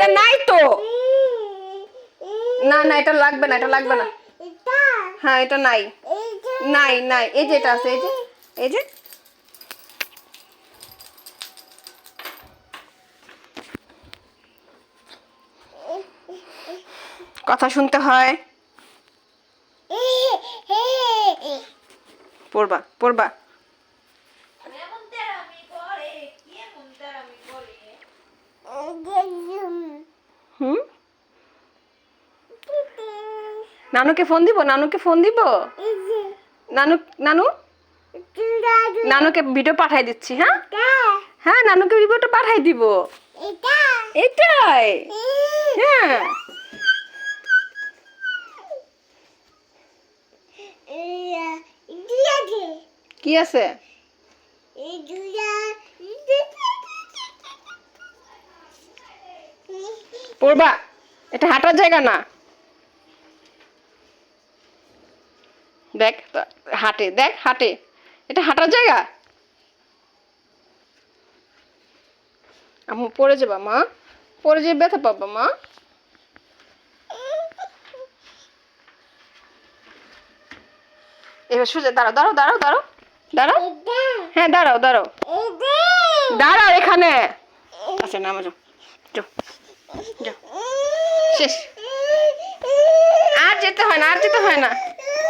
এটা নাই তো। না না এটা লাগবে না, এটা লাগবে না। হ্যাঁ এটা নাই, নাই নাই, এই যে এটা আছে, এই যে এই যে। কথা শুনতে হয়। পড়বা পড়বা। হুম, নানুকে ফোন দিব, নানুকে ফোন দিব। নানু নানু নানুকে ভিডিও পাঠাই দিচ্ছি। হ্যাঁ হ্যাঁ, নানুকে ভিডিওটা পাঠাই দিব। এটাই, হ্যাঁ। কি আছে? পড়বা, এটা হাঁটার জায়গা না। দেখ হাঁটে, দেখ হাঁটে, এটা হাঁটার জায়গা। আম্মু পড়ে যাবা মা, পড়ে যেয়ে ব্যথা পাবা মা। এবার সোজা দাঁড়াও দাঁড়াও দাঁড়াও দাঁড়াও দাঁড়াও। হ্যাঁ দাঁড়াও দাঁড়াও দাঁড়াও এখানে। আচ্ছা নামো, যাও যাও যাও, শেষ। আর যেতে হয় না, আর যেতে হয় না।